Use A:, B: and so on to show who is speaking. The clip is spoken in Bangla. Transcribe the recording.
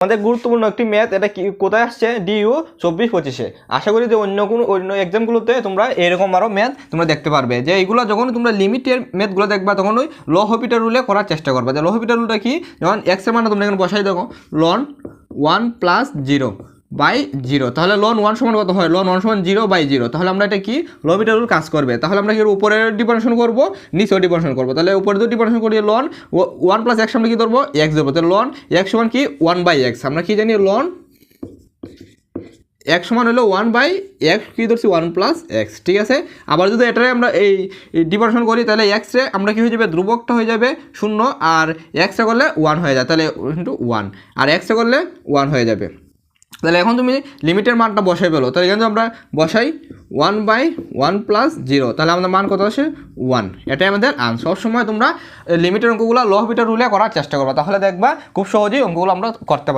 A: আমাদের গুরুত্বপূর্ণ একটি ম্যাথ, এটা কি কোথায় আসছে, ডিইউ 24-25-এ। আশা করি যে অন্য এক্সামগুলোতে তোমরা এরকম আরও ম্যাথ তোমরা দেখতে পারবে, যে এইগুলো যখন তোমরা লিমিটের ম্যাথগুলো দেখবা তখন ওই লহপিটার রুলে করার চেষ্টা করবা। যে লহপিটার রুলটা কি, যেমন এক্সের মানে তোমরা এখানে বসাই দেখো লন 1 + 0/0, তাহলে লন 1 সমান কত হয়, লন 1 সমান 0/0। তাহলে আমরা এটা কি লহপিটার রুল কাজ করবে। তাহলে আমরা কি উপরে ডিফারেন্সিয়েশন করব, নিচেও ডিফারেন্সিয়েশন করব। তাহলে উপরে যদি ডিফারেন্সিয়েশন করি লন 1 + x আমরা কি ধরবো, x ধরবো। তাহলে লন x সমান কি 1/x, আমরা কি জানি লন x সমান হলো 1/x, কী ধরছি 1 + x, ঠিক আছে। আবার যদি এটারে আমরা এই ডিফারেন্সিয়েশন করি তাহলে x রে আমরা কি হয়ে যাবে, ধ্রুবকটা হয়ে যাবে 0, আর x রে করলে 1 হয়ে যায়, তাহলে ইন্টু 1, আর x রে করলে 1 হয়ে যাবে। তাহলে এখন তুমি লিমিটের মানটা বসাই পেলো। তাহলে এখানে আমরা বসাই 1/1 + 0, তাহলে আমাদের মান কত আসে 1। এটাই আমাদের আনসার। সবসময় তোমরা লিমিটের অঙ্কগুলো লহপিটার রুলে করার চেষ্টা করবা, তাহলে দেখবা খুব সহজেই অঙ্কগুলো আমরা করতে পারি।